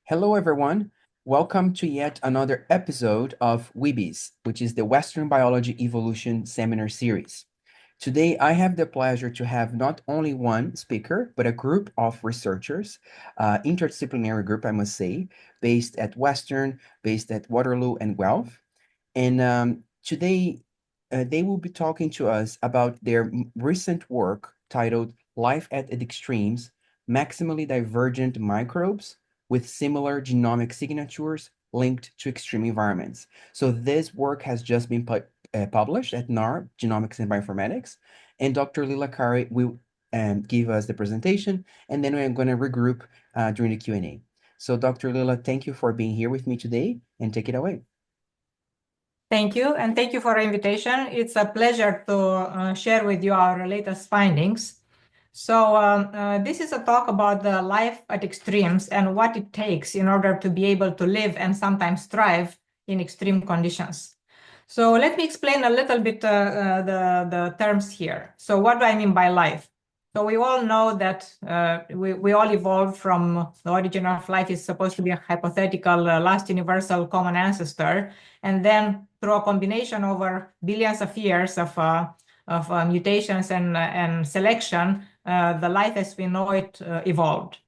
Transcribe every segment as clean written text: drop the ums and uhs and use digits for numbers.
Hello, everyone. Welcome to yet another episode of WBESS, which is the Western Biology Evolution Seminar Series. Today, I have the pleasure to have not only one speaker, but a group of researchers, interdisciplinary group, I must say, based at Western, based at Waterloo and Guelph. And today, they will be talking to us about their recent work titled Life at the Extremes, Maximally Divergent Microbes with Similar Genomic Signatures Linked to Extreme Environments. So this work has just been published at NAR, Genomics and Bioinformatics, and Dr. Lila Kari will give us the presentation, and then we're going to regroup during the Q&A. So Dr. Lila, thank you for being here with me today, and take it away. Thank you, and thank you for the invitation. It's a pleasure to share with you our latest findings. So this is a talk about the life at extremes and what it takes in order to be able to live and sometimes thrive in extreme conditions. So let me explain a little bit the terms here. So what do I mean by life? So we all know that we all evolved from the origin of life is supposed to be a hypothetical last universal common ancestor, and then through a combination over billions of years of mutations and selection, the life as we know it evolved.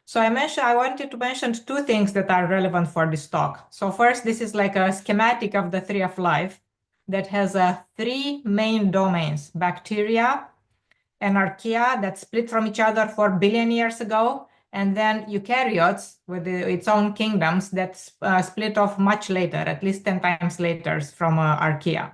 So I wanted to mention two things that are relevant for this talk. So first, this is like a schematic of the tree of life that has three main domains: bacteria and archaea that split from each other 4 billion years ago, and then eukaryotes with its own kingdoms that split off much later, at least 10 times later from archaea.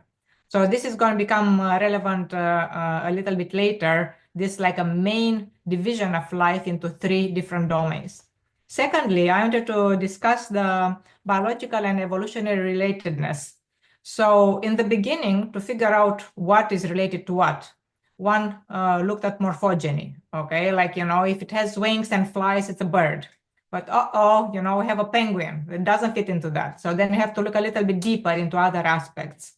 So this is going to become relevant a little bit later. This is like a main division of life into three different domains. Secondly, I wanted to discuss the biological and evolutionary relatedness. So in the beginning, to figure out what is related to what, one looked at morphogeny, okay? Like, if it has wings and flies, it's a bird. But we have a penguin. It doesn't fit into that. So then you have to look a little bit deeper into other aspects.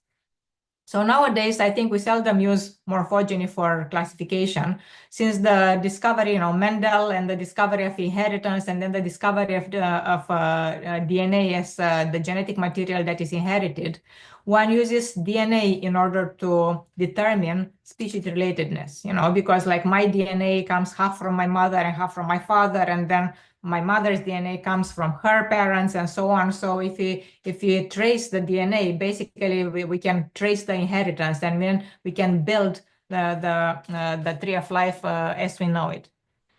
So nowadays, I think we seldom use morphogeny for classification, since the discovery, Mendel, and the discovery of inheritance, and then the discovery of DNA as the genetic material that is inherited. One uses DNA in order to determine species relatedness, because like my DNA comes half from my mother and half from my father, and then my mother's DNA comes from her parents and so on. So if you trace the DNA, basically we can trace the inheritance, and then we can build the tree of life as we know it.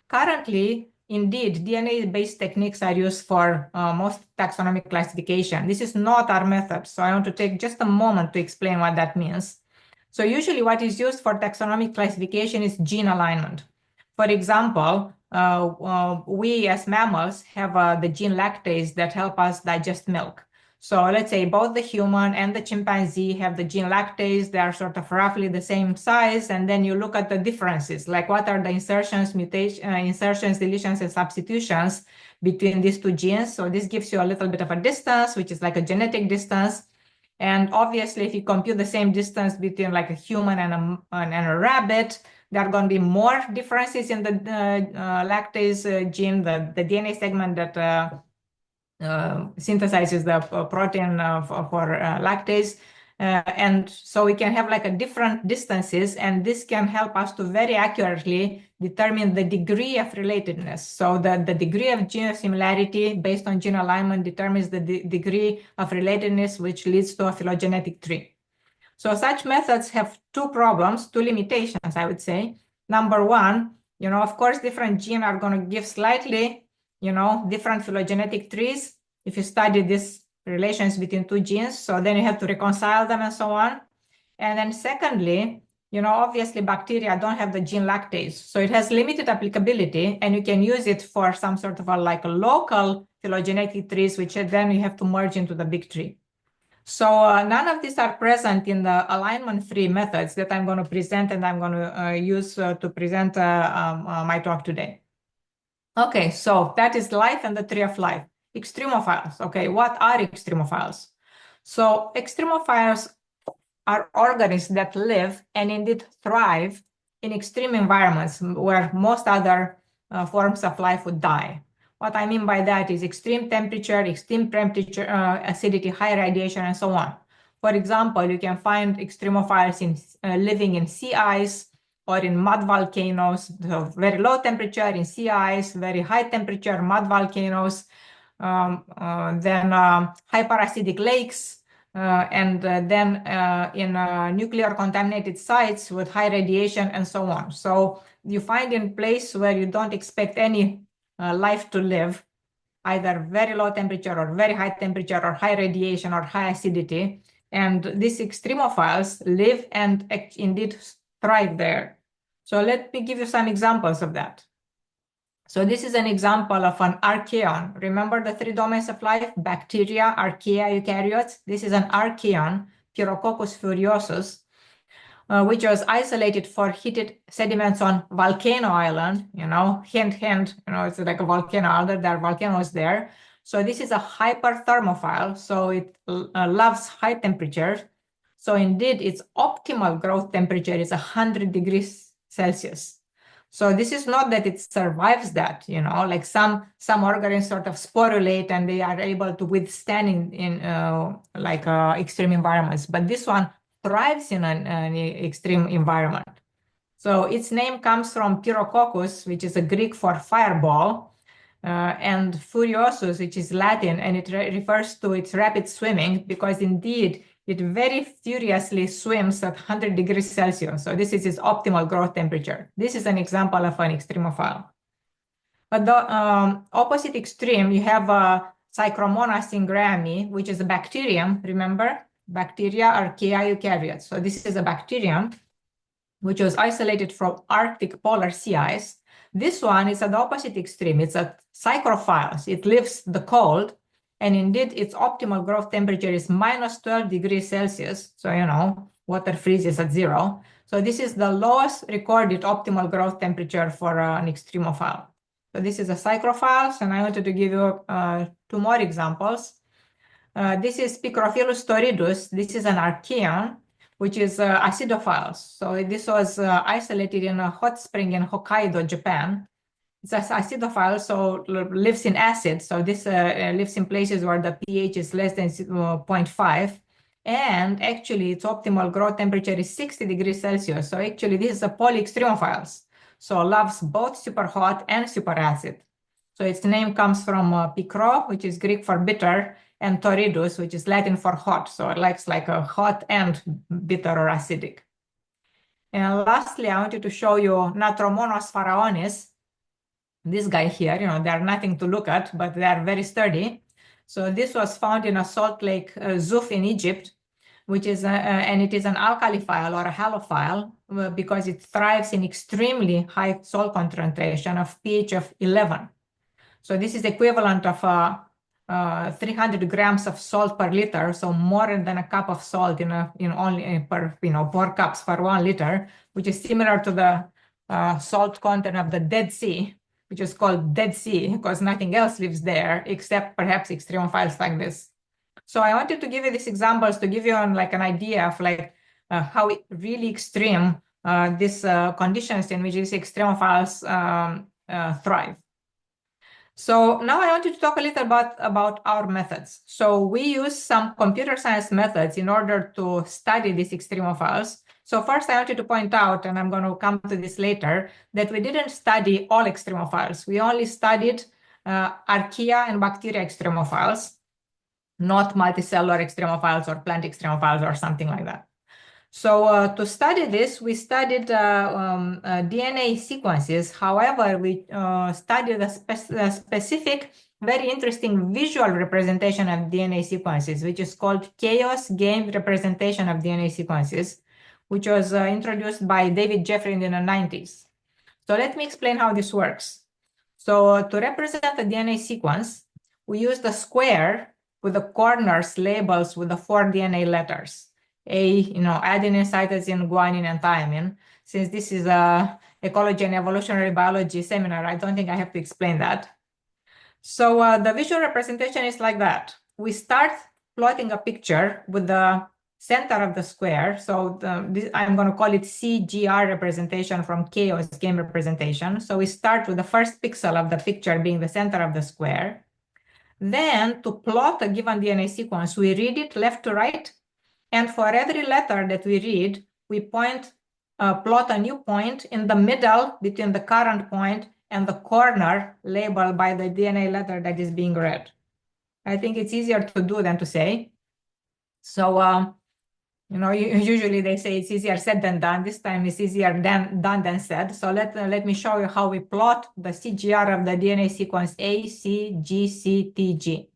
Currently, indeed, DNA-based techniques are used for most taxonomic classification. This is not our method, so I want to take just a moment to explain what that means. So usually what is used for taxonomic classification is gene alignment. For example, we as mammals have the gene lactase that help us digest milk. So let's say both the human and the chimpanzee have the gene lactase. They are sort of roughly the same size. And then you look at the differences, like what are the insertions, insertions, deletions, and substitutions between these two genes. So this gives you a little bit of a distance, which is like a genetic distance. And obviously, if you compute the same distance between like a human and a rabbit, there are going to be more differences in the lactase gene, the DNA segment that synthesizes the protein for lactase. And so we can have like a different distances, and this can help us to very accurately determine the degree of relatedness. So the degree of gene similarity based on gene alignment determines the degree of relatedness, which leads to a phylogenetic tree. So such methods have two problems, two limitations, I would say. Number one, of course, different genes are going to give slightly, different phylogenetic trees if you study these relations between two genes. So then you have to reconcile them and so on. And then secondly, obviously bacteria don't have the gene lactase. So it has limited applicability, and you can use it for some sort of a local phylogenetic trees, which then you have to merge into the big tree. So none of these are present in the alignment-free methods that I'm going to present, and I'm going to use to present my talk today. Okay, so that is life and the tree of life. Extremophiles. Okay, what are extremophiles? So extremophiles are organisms that live and indeed thrive in extreme environments where most other forms of life would die. What I mean by that is extreme temperature, acidity, high radiation, and so on. For example, you can find extremophiles living in sea ice or in mud volcanoes, so very low temperature in sea ice, very high temperature mud volcanoes, then hyperacidic lakes, and then in nuclear contaminated sites with high radiation and so on. So you find in place where you don't expect any life to live, either very low temperature or very high temperature or high radiation or high acidity. And these extremophiles live and indeed thrive there. So let me give you some examples of that. So this is an example of an archaeon. Remember the three domains of life: bacteria, archaea, eukaryotes. This is an archaeon, Pyrococcus furiosus, which was isolated for heated sediments on Volcano Island. Hint, hint, it's like a volcano island. There are volcanoes there. So this is a hyperthermophile. So it loves high temperatures. So indeed, its optimal growth temperature is 100 degrees Celsius. So this is not that it survives that, like some organisms sort of sporulate and they are able to withstand in extreme environments. But this one thrives in an extreme environment. So its name comes from Pyrococcus, which is a Greek for fireball, and furiosus, which is Latin, and it refers to its rapid swimming, because indeed it very furiously swims at 100 degrees Celsius. So this is its optimal growth temperature. This is an example of an extremophile. At the opposite extreme, you have Psychromonas ingrami, which is a bacterium, remember? Bacteria, archaea, eukaryotes. So this is a bacterium which was isolated from Arctic polar sea ice. This one is at the opposite extreme. It's a psychrophile. It lives the cold, and indeed its optimal growth temperature is -12 degrees Celsius. So, water freezes at 0. So this is the lowest recorded optimal growth temperature for an extremophile. So this is a psychrophile, and I wanted to give you 2 more examples. This is Picrophilus torridus. This is an archaeon, which is acidophile. So this was isolated in a hot spring in Hokkaido, Japan. It's acidophile, so lives in acid. So this lives in places where the pH is less than 0.5. And actually, its optimal growth temperature is 60 degrees Celsius. So actually, this is a polyextremophiles. So loves both super hot and super acid. So its name comes from picro, which is Greek for bitter, and torridus, which is Latin for hot. So it likes like a hot and bitter or acidic. And lastly, I wanted to show you Natromonos pharaonis. This guy here, they're nothing to look at, but they're very sturdy. So this was found in a salt lake, Zuf in Egypt, which is, and it is an alkalifile or a halophile because it thrives in extremely high salt concentration of pH of 11. So this is equivalent of 300 grams of salt per liter, so more than a cup of salt in 4 cups per 1 liter, which is similar to the salt content of the Dead Sea, which is called Dead Sea because nothing else lives there except perhaps extremophiles like this. So I wanted to give you these examples to give you an idea of how really extreme these conditions in which these extremophiles thrive. So now I wanted to talk a little about our methods. So we use some computer science methods in order to study these extremophiles. So first I wanted to point out, and I'm going to come to this later, that we didn't study all extremophiles. We only studied archaea and bacteria extremophiles, not multicellular extremophiles or plant extremophiles or something like that. So to study this, we studied DNA sequences. However, we studied a specific, very interesting visual representation of DNA sequences, which is called chaos game representation of DNA sequences, which was introduced by David Jeffrey in the 90s. So let me explain how this works. So to represent a DNA sequence, we use the square with the corners labels with the 4 DNA letters. Adenine, cytosine, guanine, and thymine. Since this is a ecology and evolutionary biology seminar, I don't think I have to explain that. So the visual representation is like that. We start plotting a picture with the center of the square. So I'm going to call it CGR representation from chaos game representation. So we start with the first pixel of the picture being the center of the square. Then to plot a given DNA sequence, we read it left to right. And for every letter that we read, we plot a new point in the middle between the current point and the corner labeled by the DNA letter that is being read. I think it's easier to do than to say. So, usually they say it's easier said than done. This time it's easier done than said. So let me show you how we plot the CGR of the DNA sequence A, C, G, C, T, G.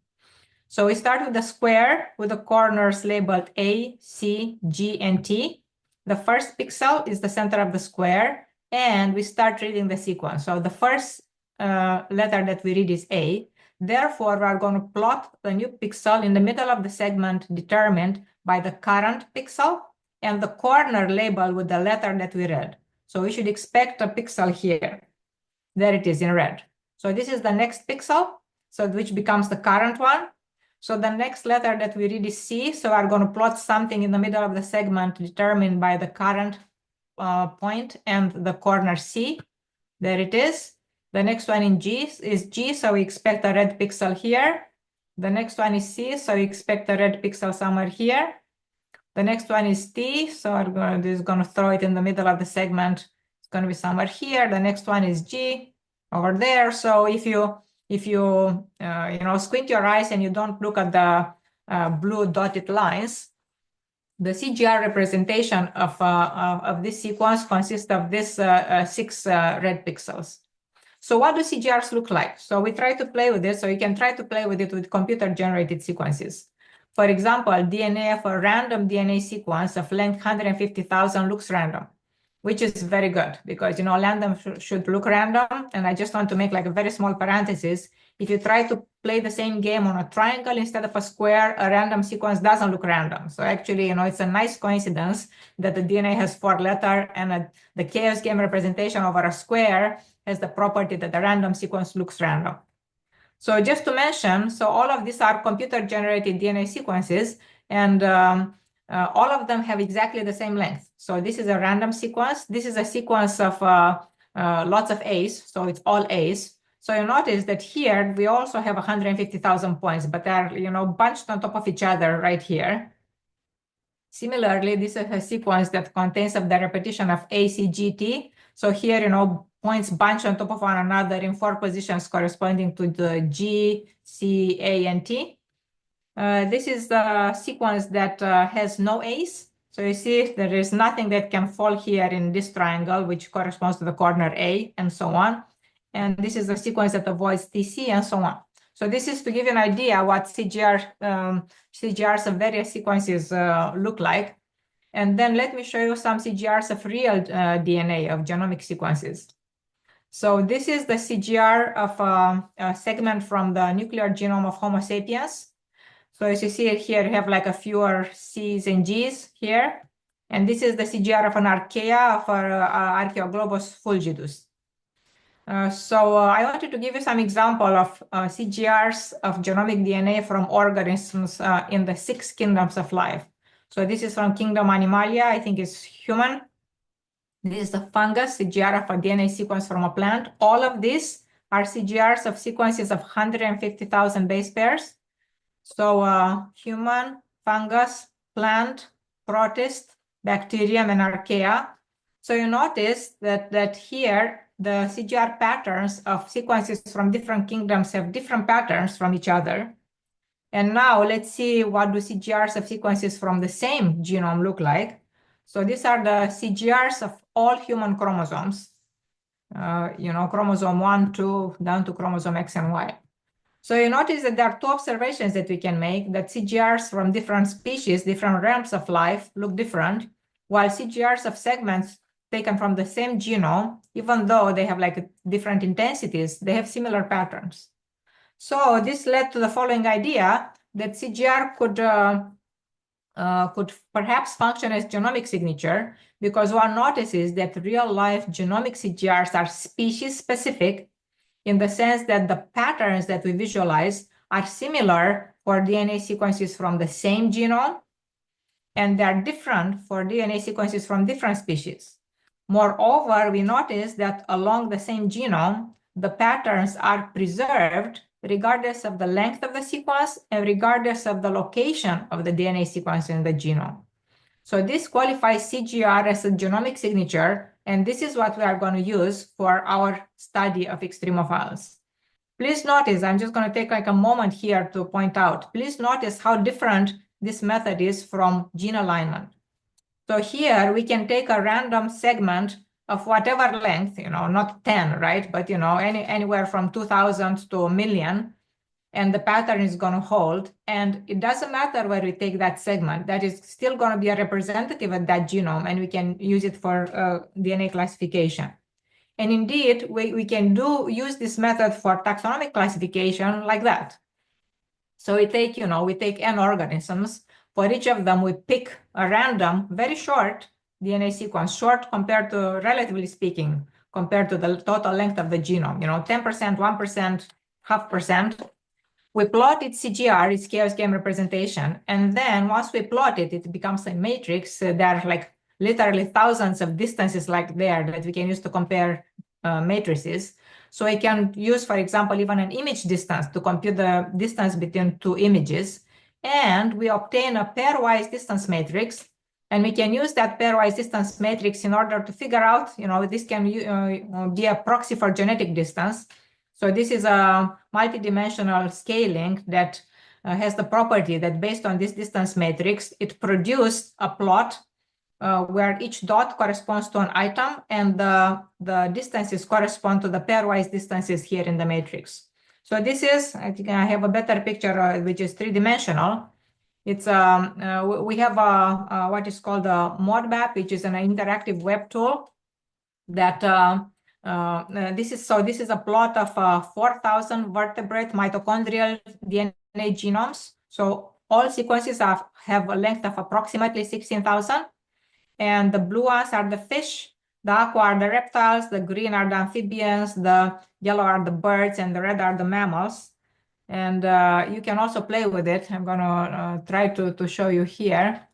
So we start with the square with the corners labeled A, C, G, and T. The first pixel is the center of the square, and we start reading the sequence. So the first letter that we read is A. Therefore, we are going to plot the new pixel in the middle of the segment determined by the current pixel and the corner labeled with the letter that we read. So we should expect a pixel here. There it is in red. So this is the next pixel, so which becomes the current one. So the next letter that we read is C. So we're going to plot something in the middle of the segment determined by the current point and the corner C. There it is. The next one in G is G, so we expect a red pixel here. The next one is C, so we expect a red pixel somewhere here. The next one is T, so I'm just going to throw it in the middle of the segment. It's going to be somewhere here. The next one is G over there. So if you squint your eyes and you don't look at the blue dotted lines, the CGR representation of this sequence consists of this 6 red pixels. So what do CGRs look like? So we try to play with it. So you can try to play with it with computer-generated sequences. For example, DNA of a random DNA sequence of length 150,000 looks random, which is very good because, random should look random. And I just want to make like a very small parenthesis. If you try to play the same game on a triangle instead of a square, a random sequence doesn't look random. So actually, it's a nice coincidence that the DNA has 4 letters and the chaos game representation over a square has the property that the random sequence looks random. So just to mention, so all of these are computer-generated DNA sequences, and all of them have exactly the same length. So this is a random sequence. This is a sequence of lots of A's, so it's all A's. So you notice that here we also have 150,000 points, but they're bunched on top of each other right here. Similarly, this is a sequence that contains of the repetition of A, C, G, T. So here, points bunched on top of one another in 4 positions corresponding to the G, C, A, and T. This is the sequence that has no A's. So you see there is nothing that can fall here in this triangle, which corresponds to the corner A, and so on. And this is the sequence that avoids TC, and so on. So this is to give you an idea what CGRs of various sequences look like. And then let me show you some CGRs of real DNA, of genomic sequences. So this is the CGR of a segment from the nuclear genome of Homo sapiens. So as you see it here, you have like a fewer C's and G's here. And this is the CGR of an archaea of Archaeoglobus fulgidus. So I wanted to give you some example of CGRs of genomic DNA from organisms in the 6 kingdoms of life. So this is from kingdom Animalia, I think it's human. This is the fungus, CGR of a DNA sequence from a plant. All of these are CGRs of sequences of 150,000 base pairs. So human, fungus, plant, protist, bacterium, and archaea. So you notice that here, the CGR patterns of sequences from different kingdoms have different patterns from each other. And now let's see what do CGRs of sequences from the same genome look like. So these are the CGRs of all human chromosomes, chromosome 1, 2, down to chromosome X and Y. So you notice that there are 2 observations that we can make, that CGRs from different species, different realms of life look different, while CGRs of segments taken from the same genome, even though they have like different intensities, they have similar patterns. So this led to the following idea that CGR could perhaps function as genomic signature, because one notices that real-life genomic CGRs are species-specific in the sense that the patterns that we visualize are similar for DNA sequences from the same genome. and they are different for DNA sequences from different species. Moreover, we notice that along the same genome, the patterns are preserved regardless of the length of the sequence and regardless of the location of the DNA sequence in the genome. So this qualifies CGR as a genomic signature, and this is what we are going to use for our study of extremophiles. Please notice, I'm just going to take like a moment here to point out, please notice how different this method is from gene alignment. So here we can take a random segment of whatever length, not 10, right? But, anywhere from 2,000 to a million, and the pattern is going to hold. And it doesn't matter where we take that segment, that is still going to be a representative of that genome, and we can use it for DNA classification. And indeed, we can use this method for taxonomic classification like that. So we take N organisms. For each of them, we pick a random, very short DNA sequence, short compared to, relatively speaking, compared to the total length of the genome, 10%, 1%, 0.5%. We plot its CGR, its chaos game representation, and then once we plot it, it becomes a matrix. There are like literally thousands of distances like there that we can use to compare matrices. So we can use, for example, even an image distance to compute the distance between two images. And we obtain a pairwise distance matrix. And we can use that pairwise distance matrix in order to figure out, this can be a proxy for genetic distance. So this is a multidimensional scaling that has the property that based on this distance matrix, it produced a plot where each dot corresponds to an item and the distances correspond to the pairwise distances here in the matrix. So this is, I think I have a better picture which is three-dimensional. It's we have what is called a ModMap, which is an interactive web tool that this is a plot of 4,000 vertebrate mitochondrial DNA genomes. So all sequences have a length of approximately 16,000. And the blue ones are the fish, the aqua are the reptiles, the green are the amphibians, the yellow are the birds, and the red are the mammals. And you can also play with it. I'm going to try to show you here.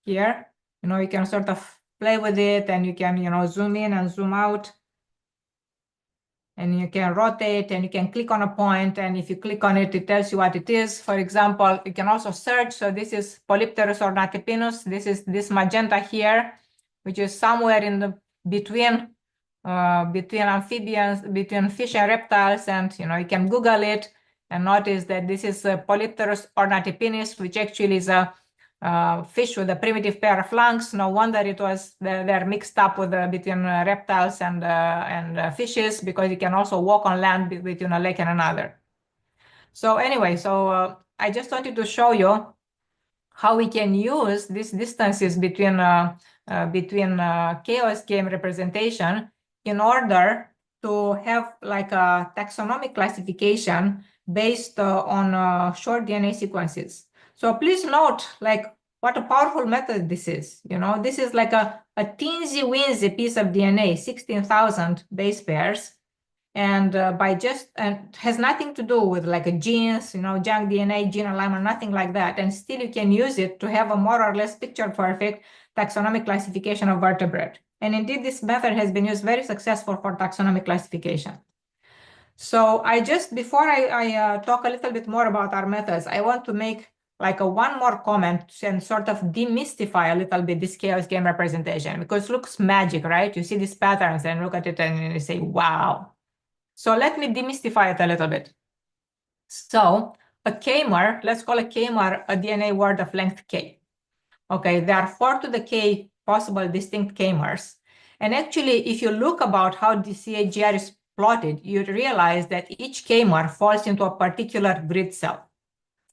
Here, you can sort of play with it, and you can, zoom in and zoom out. And you can rotate, and you can click on a point, and if you click on it, it tells you what it is. For example, you can also search. So this is Polypterus ornatipinus. This is this magenta here, which is somewhere in the between amphibians, between fish and reptiles, and you can Google it and notice that this is Polypterus ornatipinus, which actually is a fish with a primitive pair of lungs. No wonder it was they're mixed up with between reptiles and fishes, because you can also walk on land between a lake and another. So anyway, I just wanted to show you how we can use these distances between chaos game representation in order to have like a taxonomic classification based on short DNA sequences. So please note, like, what a powerful method this is. This is like a teensy-weensy piece of DNA, 16,000 base pairs, and and has nothing to do with like a genes, junk DNA, gene alignment, nothing like that. And still you can use it to have a more or less picture-perfect taxonomic classification of vertebrate. And indeed, this method has been used very successful for taxonomic classification. So before I talk a little bit more about our methods, I want to make like one more comment and sort of demystify a little bit this chaos game representation, because it looks magic, right? You see these patterns and look at it and you say, wow. So let me demystify it a little bit. So a k-mer, let's call a k-mer a DNA word of length k. Okay, there are 4 to the k possible distinct k-mers. And actually, if you look about how the CAGR is plotted, you realize that each k-mer falls into a particular grid cell.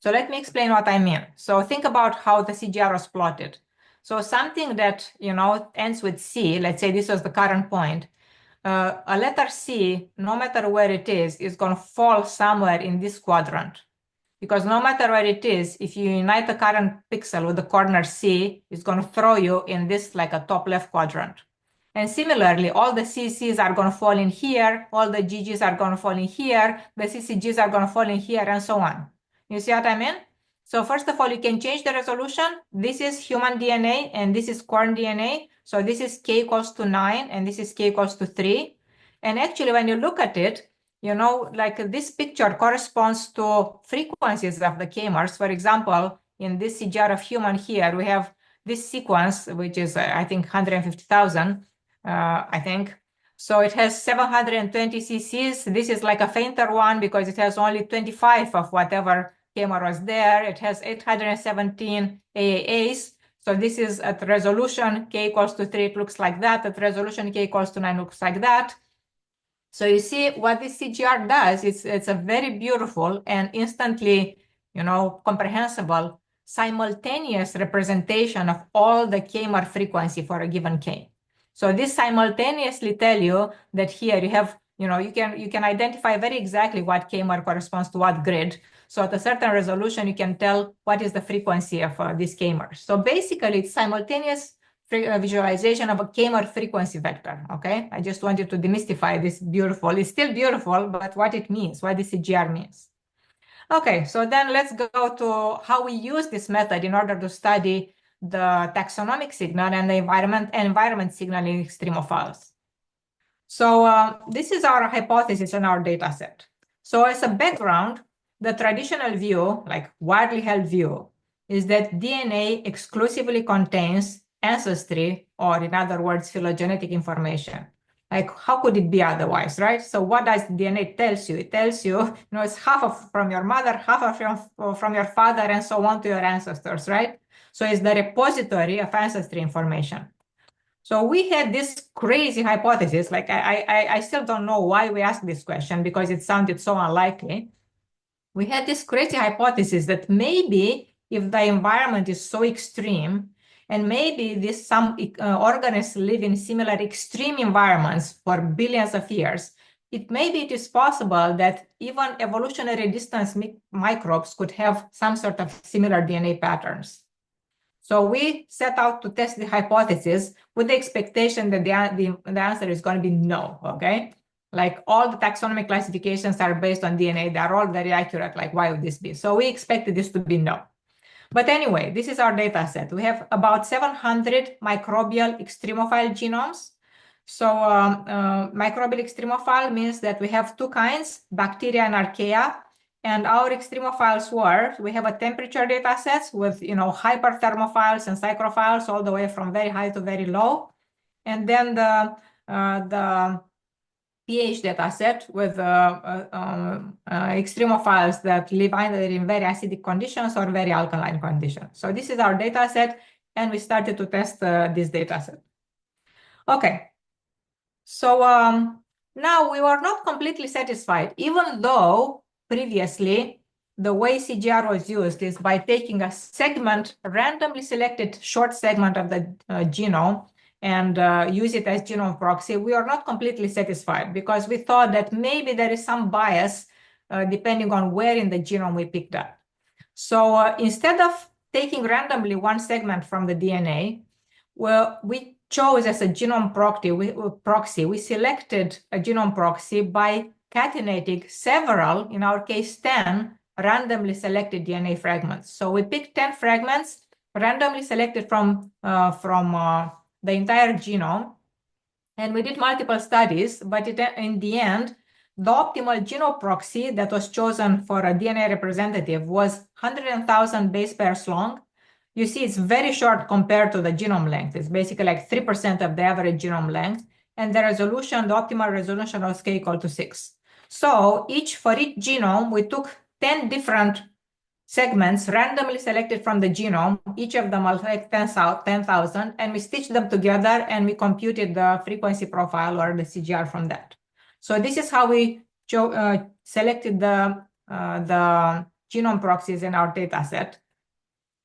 So let me explain what I mean. So think about how the CGR was plotted. So something that, ends with C, let's say this was the current point, a letter C, no matter where it is going to fall somewhere in this quadrant. Because no matter where it is, if you unite the current pixel with the corner C, it's going to throw you in this like a top left quadrant. And similarly, all the CCs are going to fall in here, all the GGs are going to fall in here, the CCGs are going to fall in here, and so on. You see what I mean? So first of all, you can change the resolution. This is human DNA and this is corn DNA. So this is K equals to 9 and this is K equals to 3. And actually, when you look at it, you know, like this picture corresponds to frequencies of the K-mers. For example, in this CGR of human here, we have this sequence, which is, I think, 150,000, I think. So it has 720 cc's. This is like a fainter one because it has only 25 of whatever K-mer was there. It has 817 AAAs. So this is at resolution K equals to 3, it looks like that. At resolution K equals to 9, looks like that. So you see what this CGR does, it's a very beautiful and instantly, you know, comprehensible simultaneous representation of all the K-mer frequency for a given K. So this simultaneously tell you that here you have, you know, you can identify very exactly what K-mer corresponds to what grid. So at a certain resolution, you can tell what is the frequency of this K-mer. So basically, it's simultaneous visualization of a K-mer frequency vector, okay? I just wanted to demystify this beautiful. It's still beautiful, but what it means, what this CGR means. Okay, so then let's go to how we use this method in order to study the taxonomic signal and the environment signal in extremophiles. So this is our hypothesis in our data set. So as a background, the traditional view, like widely held view, is that DNA exclusively contains ancestry, or in other words, phylogenetic information. Like, how could it be otherwise, right? So what does DNA tells you? It tells you, you know, it's half from your mother, half from your father, and so on to your ancestors, right? So it's the repository of ancestry information. So we had this crazy hypothesis, like I still don't know why we asked this question because it sounded so unlikely. We had this crazy hypothesis that maybe if the environment is so extreme, and maybe some organisms live in similar extreme environments for billions of years, maybe it is possible that even evolutionary distance microbes could have some sort of similar DNA patterns. So we set out to test the hypothesis with the expectation that the answer is going to be no, okay? Like all the taxonomic classifications are based on DNA. They're all very accurate. Like, why would this be? So we expected this to be no. But anyway, this is our data set. We have about 700 microbial extremophile genomes. So microbial extremophile means that we have two kinds, bacteria and archaea. And our extremophiles were, we have a temperature data sets with, you know, hyperthermophiles and psychrophiles all the way from very high to very low. And then the pH data set with extremophiles that live either in very acidic conditions or very alkaline conditions. So this is our data set, and we started to test this data set. Okay, so now we were not completely satisfied, even though previously the way CGR was used is by taking a segment, a randomly selected short segment of the genome, and use it as genome proxy. We are not completely satisfied because we thought that maybe there is some bias depending on where in the genome we picked up. So instead of taking randomly one segment from the DNA, well, we chose as a genome proxy, we selected a genome proxy by concatenating several, in our case 10, randomly selected DNA fragments. So we picked 10 fragments randomly selected from the entire genome, and we did multiple studies, but in the end, the optimal genome proxy that was chosen for a DNA representative was 100,000 base pairs long. You see, it's very short compared to the genome length. It's basically like 3% of the average genome length. And the resolution, the optimal resolution was K equal to 6. So for each genome, we took 10 different segments randomly selected from the genome, each of them was like 10,000, and we stitched them together and we computed the frequency profile or the CGR from that. So this is how we selected the genome proxies in our data set.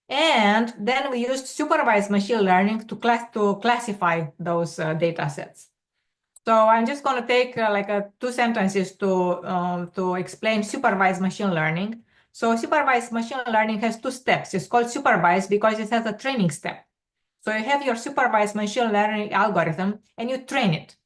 And then we used supervised machine learning to classify those data sets. So I'm just going to take like 2 sentences to explain supervised machine learning. So supervised machine learning has 2 steps. It's called supervised because it has a training step. So you have your supervised machine learning algorithm and you train it.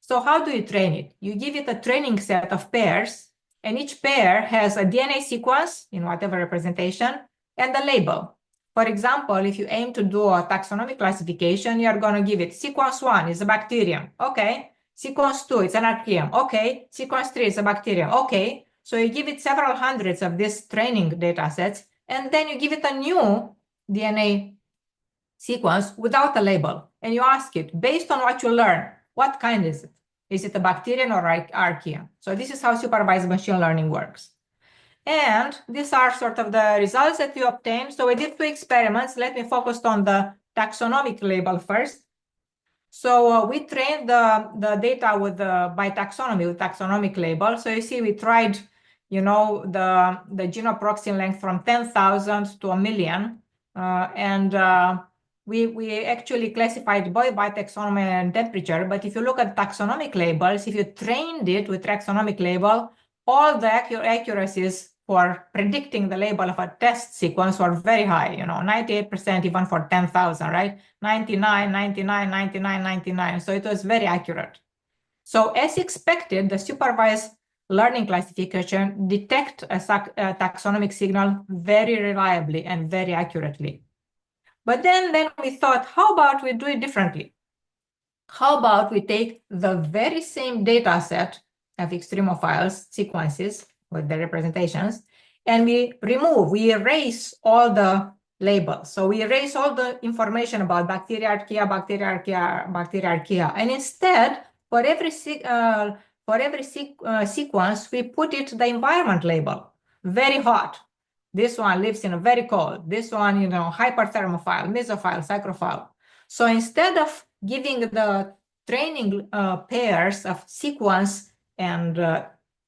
So how do you train it? You give it a training set of pairs, and each pair has a DNA sequence in whatever representation, and the label. For example, if you aim to do a taxonomic classification, you're going to give it sequence 1 is a bacterium. Okay. Sequence 2 is an archaeum. Okay. Sequence 3 is a bacterium. Okay. So you give it several hundreds of these training data sets, and then you give it a new DNA sequence without a label. And you ask it, based on what you learn, what kind is it? Is it a bacterium or archaeum? So this is how supervised machine learning works. And these are sort of the results that we obtained. So we did 2 experiments. Let me focus on the taxonomic label first. So we trained the data with by taxonomy, with taxonomic label. So you see, we tried, you know, the genome proxy length from 10,000 to 1,000,000. We actually classified both by taxonomy and temperature. But if you look at taxonomic labels, if you trained it with taxonomic label, all the accuracies for predicting the label of a test sequence were very high, you know, 98% even for 10,000, right? 99, 99, 99, 99. So it was very accurate. So as expected, the supervised learning classification detect a taxonomic signal very reliably and very accurately. But then we thought, how about we do it differently? How about we take the very same data set of extremophiles sequences with the representations, and we erase all the labels. So we erase all the information about bacteria archaea, bacteria archaea, bacteria archaea, and instead, for every sequence, we put it the environment label, very hot. This one lives in a very cold. This one, you know, hyperthermophile, mesophile, psychrophile. So instead of giving the training pairs of sequence and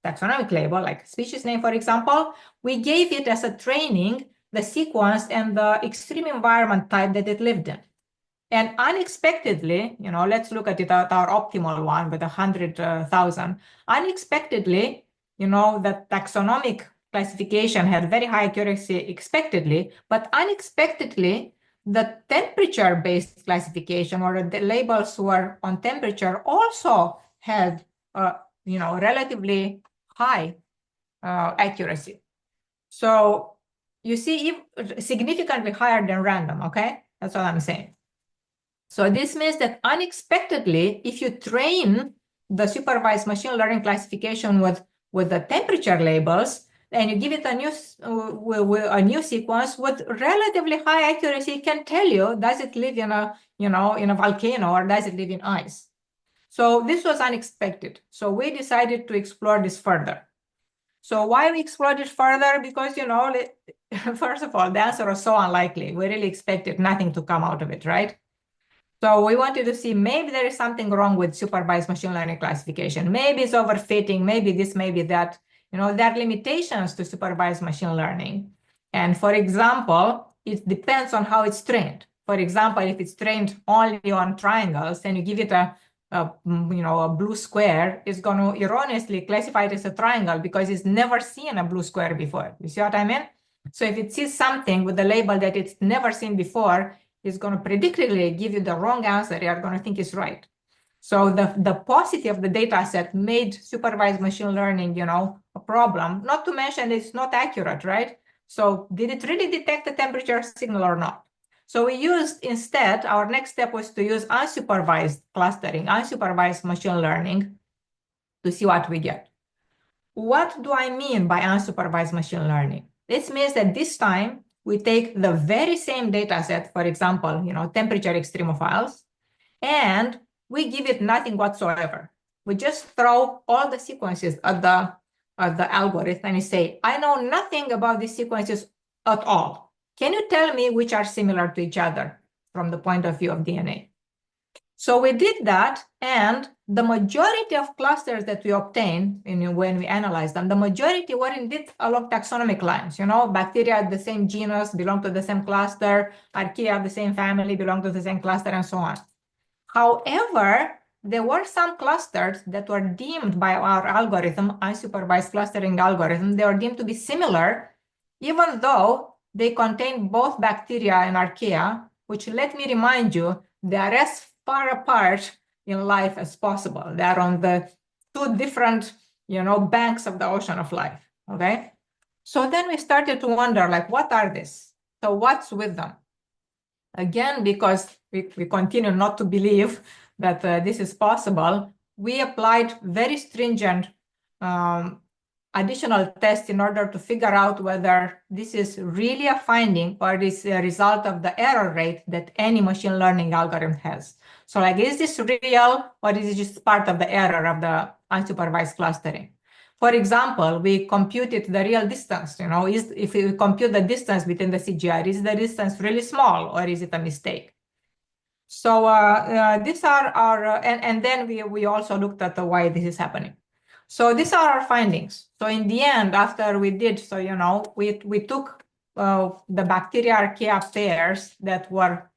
taxonomic label, like species name, for example, we gave it as a training the sequence and the extreme environment type that it lived in. And unexpectedly, you know, let's look at it at our optimal one with 100,000. Unexpectedly, you know, the taxonomic classification had very high accuracy expectedly, but unexpectedly, the temperature-based classification or the labels were on temperature also had, you know, relatively high accuracy. So you see, significantly higher than random, okay? That's what I'm saying. So this means that unexpectedly, if you train the supervised machine learning classification with the temperature labels, and you give it a new sequence with relatively high accuracy, it can tell you, does it live in a, you know, in a volcano or does it live in ice? So this was unexpected. So we decided to explore this further. So why we explored it further? Because, you know, first of all, the answer was so unlikely. We really expected nothing to come out of it, right? So we wanted to see maybe there is something wrong with supervised machine learning classification. Maybe it's overfitting, maybe this, maybe that. You know, there are limitations to supervised machine learning. And for example, it depends on how it's trained. For example, if it's trained only on triangles and you give it a blue square, it's going to erroneously classify it as a triangle because it's never seen a blue square before. You see what I mean? So if it sees something with a label that it's never seen before, it's going to predictably give you the wrong answer. You're going to think it's right. So the paucity of the data set made supervised machine learning, you know, a problem, not to mention it's not accurate, right? So did it really detect the temperature signal or not? So we used instead, our next step was to use unsupervised clustering, unsupervised machine learning to see what we get. What do I mean by unsupervised machine learning? This means that this time we take the very same data set, for example, you know, temperature extremophiles, and we give it nothing whatsoever. We just throw all the sequences at the algorithm and you say, I know nothing about these sequences at all. Can you tell me which are similar to each other from the point of view of DNA? So we did that, and the majority of clusters that we obtained when we analyzed them, the majority were indeed along taxonomic lines. You know, bacteria of the same genus belong to the same cluster, archaea of the same family belong to the same cluster, and so on. However, there were some clusters that were deemed by our algorithm, unsupervised clustering algorithm, they were deemed to be similar, even though they contain both bacteria and archaea, which, let me remind you, they are as far apart in life as possible. They are on the 2 different, you know, banks of the ocean of life, okay? So then we started to wonder, like, what are these? So what's with them? Again, because we continue not to believe that this is possible, we applied very stringent additional tests in order to figure out whether this is really a finding or is a result of the error rate that any machine learning algorithm has. So like, is this real or is it just part of the error of the unsupervised clustering? For example, we computed the real distance, if we compute the distance between the CGR, is the distance really small or is it a mistake? So these are our, and then we also looked at why this is happening. So these are our findings. So in the end, after we did, we took the bacteria archaea pairs that were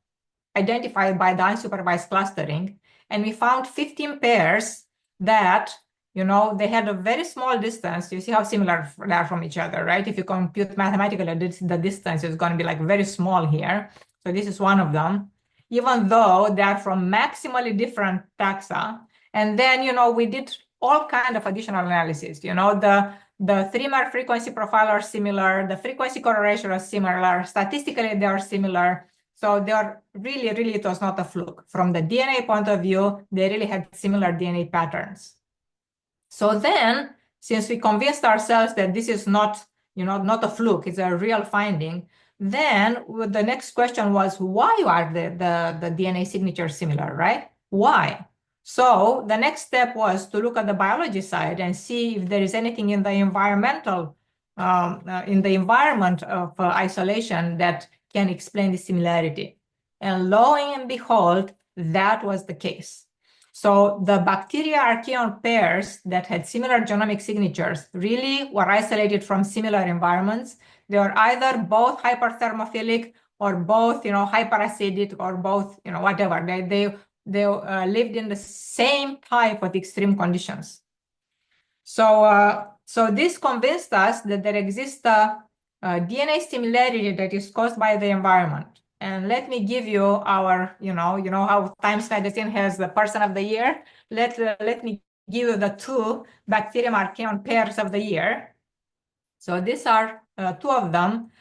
identified by the unsupervised clustering, and we found 15 pairs that, they had a very small distance. You see how similar they are from each other, right? If you compute mathematically, the distance is going to be like very small here. So this is one of them, even though they are from maximally different taxa. And then, we did all kind of additional analysis. The three-mer frequency profile are similar. The frequency correlation are similar. Statistically, they are similar. So they are really, it was not a fluke. From the DNA point of view, they really had similar DNA patterns. So then, since we convinced ourselves that this is not, not a fluke, it's a real finding, then the next question was, why are the DNA signatures similar, right? Why? So the next step was to look at the biology side and see if there is anything in the environmental, in the environment of isolation that can explain the similarity. And lo and behold, that was the case. So the bacteria archaeon pairs that had similar genomic signatures really were isolated from similar environments. They were either both hyperthermophilic or both, hyperacidic or both, whatever. They lived in the same type of extreme conditions. So this convinced us that there exists a DNA similarity that is caused by the environment. And let me give you our, how Times Magazine has the person of the year. Let me give you the two bacterium archaeon pairs of the year. So these are two of them.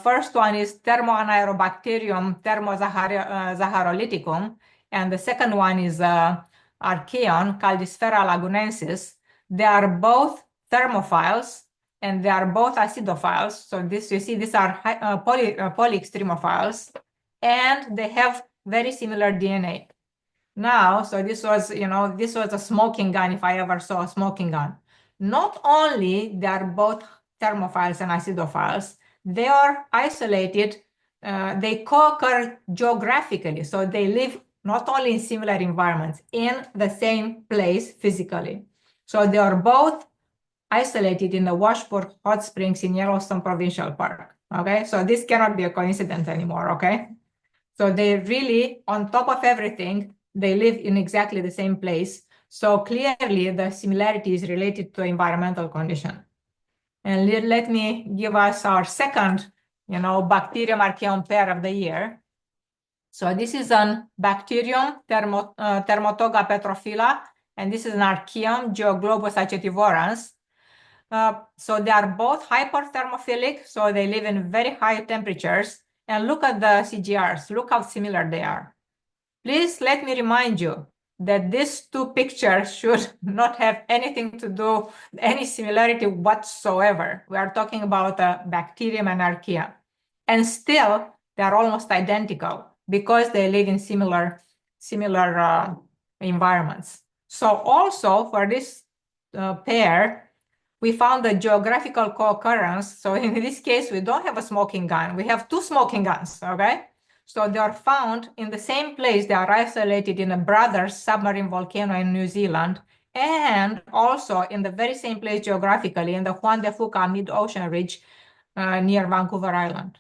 First one is Thermoanaerobacterium thermozaharolyticum, and the second one is archaeon Caldisfera lagunensis. They are both thermophiles and they are both acidophiles. So this, you see, these are polyextremophiles, and they have very similar DNA. Now, so this was, this was a smoking gun if I ever saw a smoking gun. Not only they are both thermophiles and acidophiles, they are isolated, they co-occur geographically. So they live not only in similar environments, in the same place physically. So they are both isolated in the Washburn Hot Springs in Yellowstone Provincial Park. Okay, so this cannot be a coincidence anymore. Okay, so they really, on top of everything, they live in exactly the same place. So clearly the similarity is related to environmental condition. And let me give us our second, bacterium archaeon pair of the year. So this is an bacterium, Thermotoga petrophylla, and this is an archaeon, Geoglobus acetivorans. So they are both hyperthermophilic, so they live in very high temperatures. And look at the CGRs, look how similar they are. Please let me remind you that these two pictures should not have anything to do, any similarity whatsoever. We are talking about a bacterium and archaea. And still, they are almost identical because they live in similar environments. So also for this pair, we found the geographical co-occurrence. So in this case, we don't have a smoking gun. We have two smoking guns, okay? So they are found in the same place. They are isolated in a Brothers submarine volcano in New Zealand, and also in the very same place geographically in the Juan de Fuca mid-ocean ridge near Vancouver Island.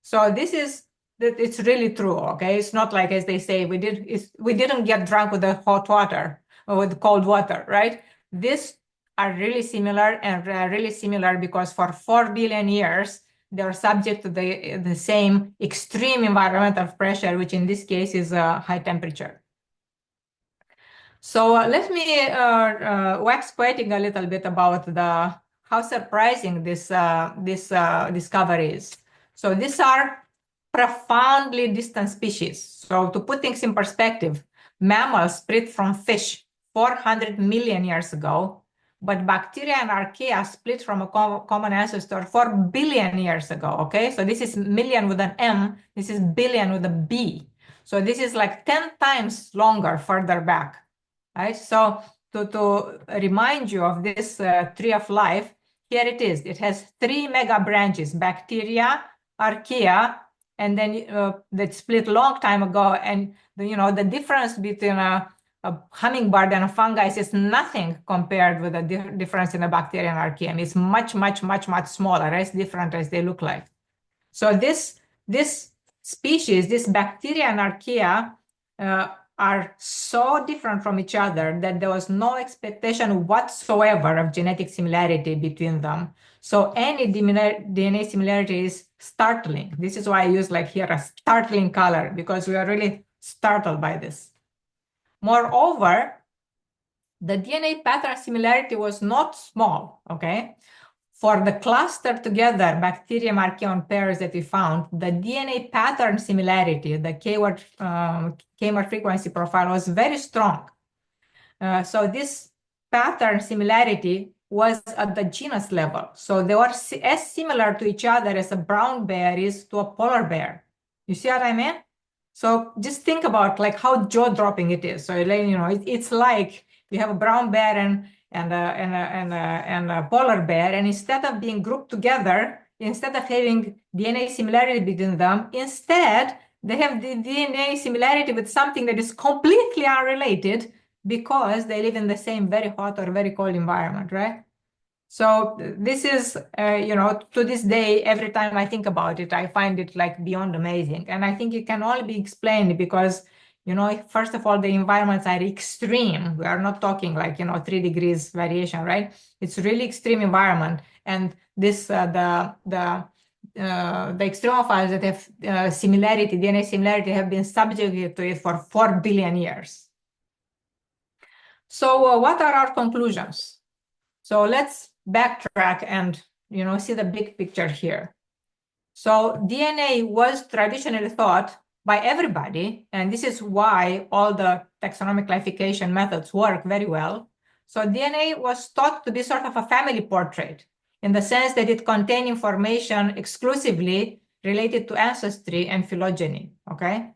So this is, it's really true, okay? It's not like, as they say, we didn't get drunk with the hot water or with cold water, right? These are really similar, and really similar because for 4 billion years, they're subject to the same extreme environmental pressure, which in this case is a high temperature. So let me wax poetic a little bit about how surprising this discovery is. So these are profoundly distant species. So to put things in perspective, mammals split from fish 400 million years ago, but bacteria and archaea split from a common ancestor 4 billion years ago, okay? So this is million with an M, this is billion with a B. So this is like 10 times longer further back, right? So to remind you of this tree of life, here it is. It has 3 mega branches, bacteria, archaea, and then that split long time ago. And the difference between a hummingbird and a fungi is nothing compared with the difference in a bacteria and archaea. It's much, much, much, much smaller, as different as they look like. So this species, this bacteria and archaea, are so different from each other that there was no expectation whatsoever of genetic similarity between them. So any DNA similarity is startling. This is why I use like here a startling color, because we are really startled by this. Moreover, the DNA pattern similarity was not small, okay? For the clustered together bacterium archaeon pairs that we found, the DNA pattern similarity, the K-word frequency profile was very strong. So this pattern similarity was at the genus level. So they were as similar to each other as a brown bear is to a polar bear. You see what I mean? So just think about like how jaw-dropping it is. So it's like you have a brown bear and a polar bear, and instead of being grouped together, instead of having DNA similarity between them, instead they have the DNA similarity with something that is completely unrelated because they live in the same very hot or very cold environment, right? So this is, to this day, every time I think about it, I find it like beyond amazing. And I think it can only be explained because, first of all, the environments are extreme. We are not talking like, 3 degrees variation, right? It's really extreme environment. And this, the extremophiles that have DNA similarity have been subjected to it for 4 billion years. So what are our conclusions? So let's backtrack and see the big picture here. So DNA was traditionally thought by everybody, and this is why all the taxonomic classification methods work very well. So DNA was thought to be sort of a family portrait in the sense that it contained information exclusively related to ancestry and phylogeny, okay?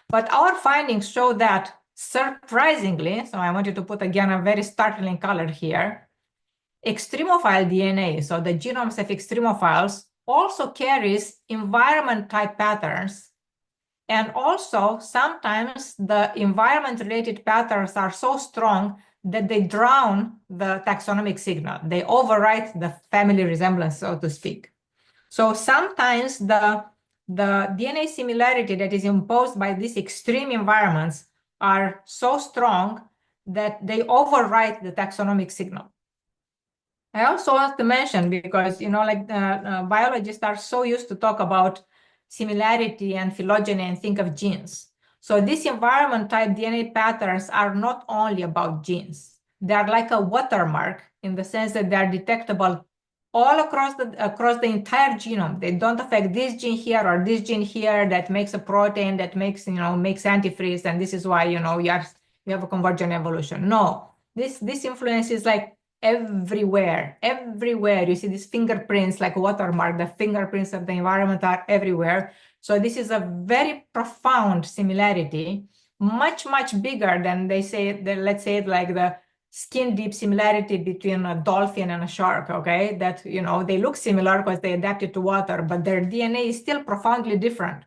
But our findings show that, surprisingly, so I wanted to put again a very startling color here, extremophile DNA, so the genomes of extremophiles, also carries environment type patterns. And also sometimes the environment related patterns are so strong that they drown the taxonomic signal. They overwrite the family resemblance, so to speak. So sometimes the DNA similarity that is imposed by these extreme environments are so strong that they overwrite the taxonomic signal. I also want to mention, because biologists are so used to talk about similarity and phylogeny and think of genes. So these environment type DNA patterns are not only about genes. They are like a watermark in the sense that they are detectable all across the entire genome. They don't affect this gene here or this gene here that makes a protein that makes antifreeze, and this is why you have a convergent evolution. No, this influence is like everywhere. You see these fingerprints like watermark. The fingerprints of the environment are everywhere. So this is a very profound similarity, much bigger than let's say like the skin deep similarity between a dolphin and a shark, okay? That, they look similar because they adapted to water, but their DNA is still profoundly different.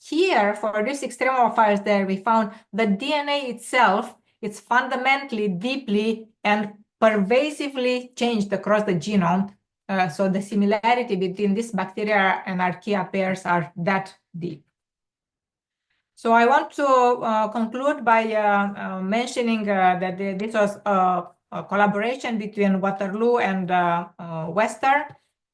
Here, for these extremophiles there, we found the DNA itself, it's fundamentally, deeply, and pervasively changed across the genome. So the similarity between this bacteria and archaea pairs are that deep. So I want to conclude by mentioning that this was a collaboration between Waterloo and Western.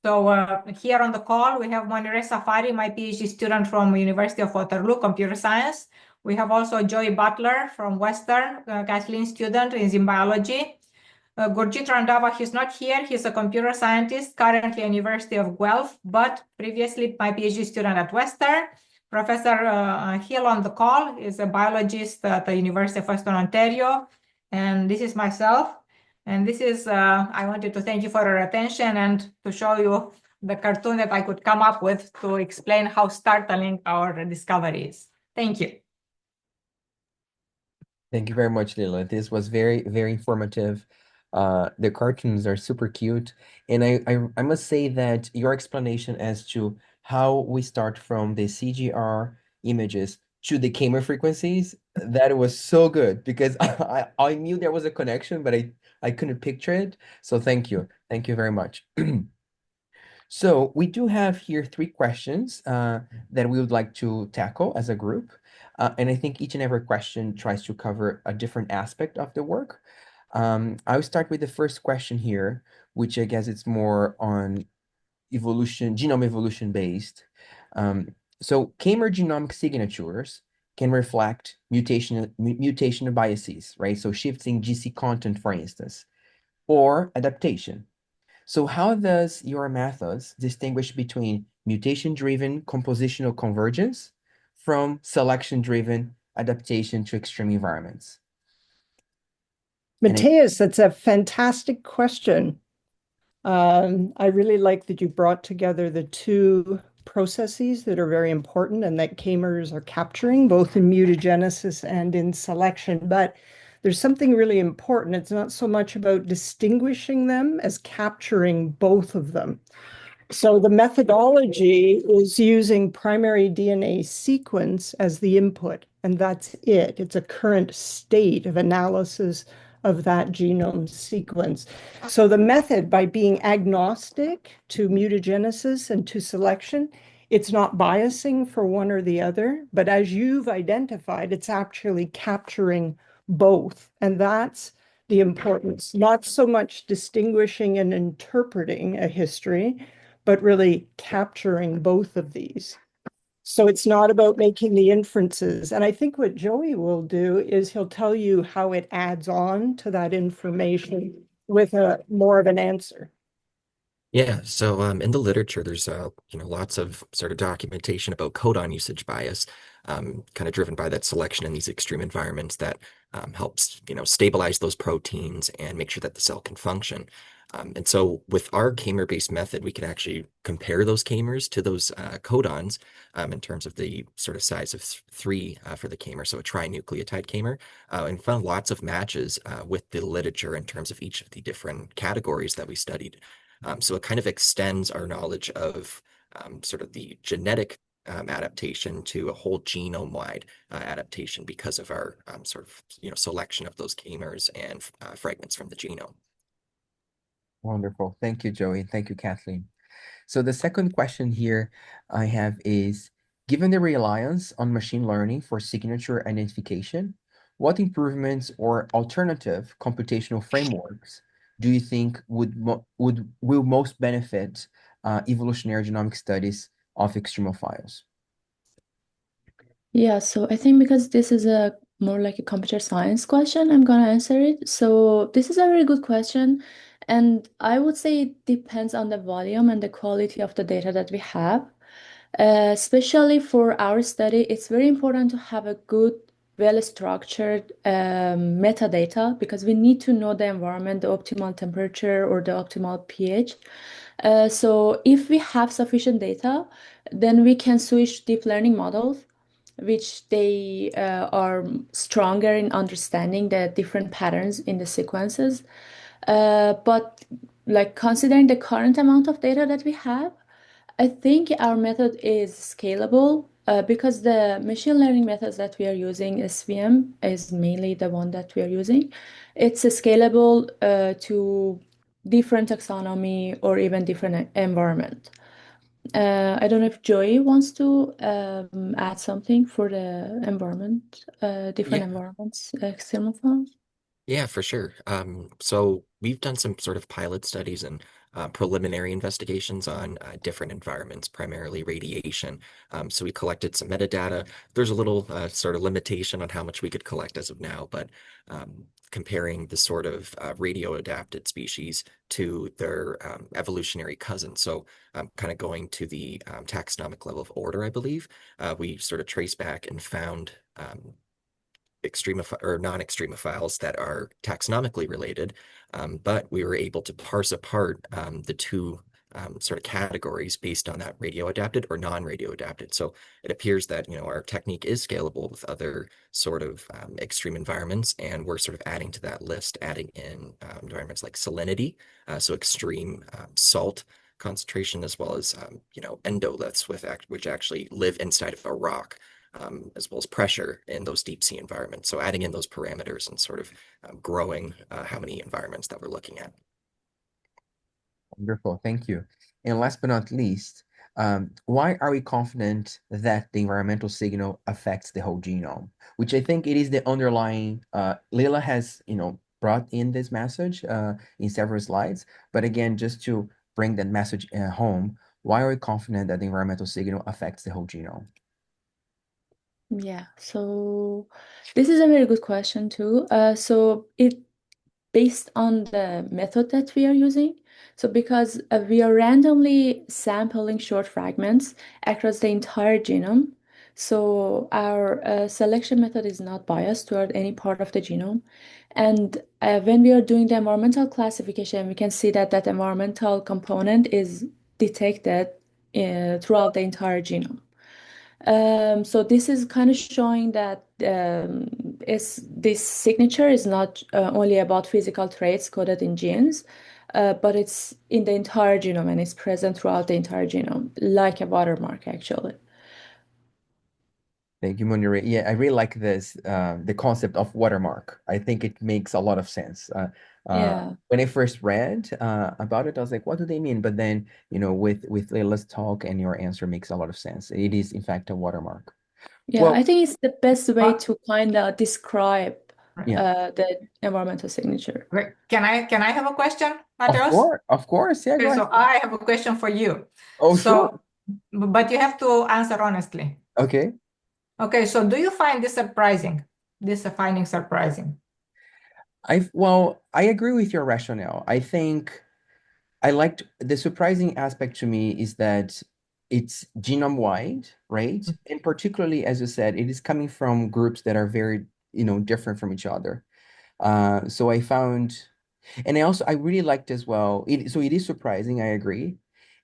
So here on the call, we have Monireh Safari, my PhD student from University of Waterloo, computer science. We have also Joey Butler from Western, Kathleen student is in biology. Gurjit Randhawa, he's not here. He's a computer scientist, currently at University of Guelph, but previously my PhD student at Western. Professor Hill on the call is a biologist at the University of Western Ontario. And this is myself. And this is, I wanted to thank you for your attention and to show you the cartoon that I could come up with to explain how startling our discovery is. Thank you. Thank you very much, Lila. This was very, very informative. The cartoons are super cute. And I must say that your explanation as to how we start from the CGR images to the camera frequencies, that was so good because I knew there was a connection, but I couldn't picture it. So thank you. Thank you very much. So we do have here three questions that we would like to tackle as a group. And I think each and every question tries to cover a different aspect of the work. I'll start with the first question here, which I guess it's more on evolution, genome evolution based. So Kamer genomic signatures can reflect mutation biases, right? So shifting GC content, for instance, or adaptation. So how does your methods distinguish between mutation-driven compositional convergence from selection-driven adaptation to extreme environments? Matthias, that's a fantastic question. I really like that you brought together the two processes that are very important and that Kamers are capturing, both in mutagenesis and in selection. But there's something really important. It's not so much about distinguishing them as capturing both of them. So the methodology is using primary DNA sequence as the input, and that's it. It's a current state of analysis of that genome sequence. So the method, by being agnostic to mutagenesis and to selection, it's not biasing for one or the other, but as you've identified, it's actually capturing both. And that's the importance, not so much distinguishing and interpreting a history, but really capturing both of these. So it's not about making the inferences. And I think what Joey will do is he'll tell you how it adds on to that information with a more of an answer. Yeah, so in the literature, there's lots of sort of documentation about codon usage bias, kind of driven by that selection in these extreme environments that helps stabilize those proteins and make sure that the cell can function. And so with our Kamer-based method, we can actually compare those Kamers to those codons in terms of the sort of size of three for the Kamer, so a trinucleotide Kamer, and found lots of matches with the literature in terms of each of the different categories that we studied. So it kind of extends our knowledge of sort of the genetic adaptation to a whole genome-wide adaptation because of our sort of selection of those Kamers and fragments from the genome. Wonderful. Thank you, Joey. Thank you, Kathleen. So the second question here I have is, given the reliance on machine learning for signature identification, what improvements or alternative computational frameworks do you think will most benefit evolutionary genomic studies of extremophiles? Yeah, so I think because this is a more like a computer science question, I'm gonna answer it. So this is a very good question, and I would say it depends on the volume and the quality of the data that we have. Especially for our study, it's very important to have a good, well-structured metadata because we need to know the environment, the optimal temperature or the optimal pH. So if we have sufficient data, then we can switch deep learning models which they are stronger in understanding the different patterns in the sequences. But like considering the current amount of data that we have, I think our method is scalable because the machine learning methods that we are using, SVM, is mainly the one that we are using. It's scalable to different taxonomy or even different environment. I don't know if Joey wants to add something for the environment, different Yeah, environments, external files. yeah, for sure. So we've done some sort of pilot studies and preliminary investigations on different environments, primarily radiation. So we collected some metadata. There's a little sort of limitation on how much we could collect as of now, but comparing the sort of radio-adapted species to their evolutionary cousins. So kind of going to the taxonomic level of order, I believe, we sort of traced back and found extremophile or non-extremophiles that are taxonomically related, but we were able to parse apart the two sort of categories based on that radio adapted or non-radio adapted. So it appears that our technique is scalable with other sort of extreme environments, and we're sort of adding to that list, adding in environments like salinity, so extreme salt concentration, as well as endoliths which actually live inside of a rock. As well as pressure in those deep sea environments. So adding in those parameters and sort of growing how many environments that we're looking at. Wonderful, thank you. And last but not least, why are we confident that the environmental signal affects the whole genome? Which I think it is the underlying, Lila has, brought in this message in several slides. But again, just to bring that message home, why are we confident that the environmental signal affects the whole genome? Yeah, so this is a very good question too. So it based on the method that we are using. So because we are randomly sampling short fragments across the entire genome. So our selection method is not biased toward any part of the genome. And when we are doing the environmental classification, we can see that that environmental component is detected throughout the entire genome. So this is kind of showing that this signature is not only about physical traits coded in genes, but it's in the entire genome and it's present throughout the entire genome, like a watermark, actually. Thank you, Monireh. Yeah, I really like this, the concept of watermark. I think it makes a lot of sense. Yeah. When I first read about it, I was like, what do they mean? But then, with Lila's talk and your answer makes a lot of sense. It is, in fact, a watermark. Yeah, Well, I think it's the best way Uh, to kind of describe yeah, the environmental signature. Great. Can I have a question, of Mateos? course, of course. Yeah, go Okay, ahead. so I have a question for you. Oh, So, sure. but you have to answer honestly. Okay. Okay, so do you find this surprising? This finding surprising? Well, I agree with your rationale. I think I liked the surprising aspect to me is that it's genome wide, right? And particularly, as you said, it is coming from groups that are very, different from each other. So I found, and I really liked as well. So it is surprising, I agree.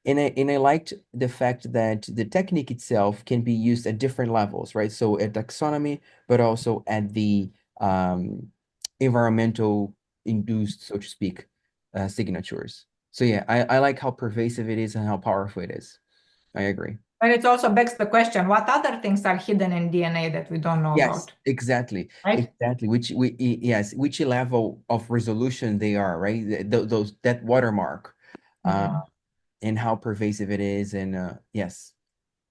And I liked the fact that the technique itself can be used at different levels, right? So at taxonomy, but also at the um, environmental induced, so to speak, signatures. So yeah, I like how pervasive it is and how powerful it is. I agree. And it also begs the question, what other things are hidden in DNA that we don't know Yes, about, exactly. right? Exactly. Yes, which level of resolution they are, right? That watermark, uh, Yeah. and how pervasive it is. And yes,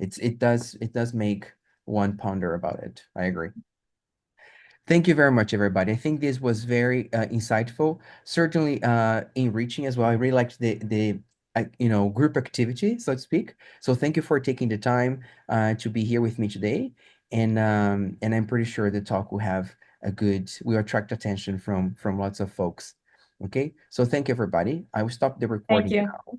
it does make one ponder about it. I agree. Thank you very much, everybody. I think this was very insightful, certainly enriching as well. I really liked the group activity, so to speak. So thank you for taking the time to be here with me today, and I'm pretty sure the talk will attract attention from lots of folks. Okay, so thank you, everybody. I will stop the Thank recording you. now.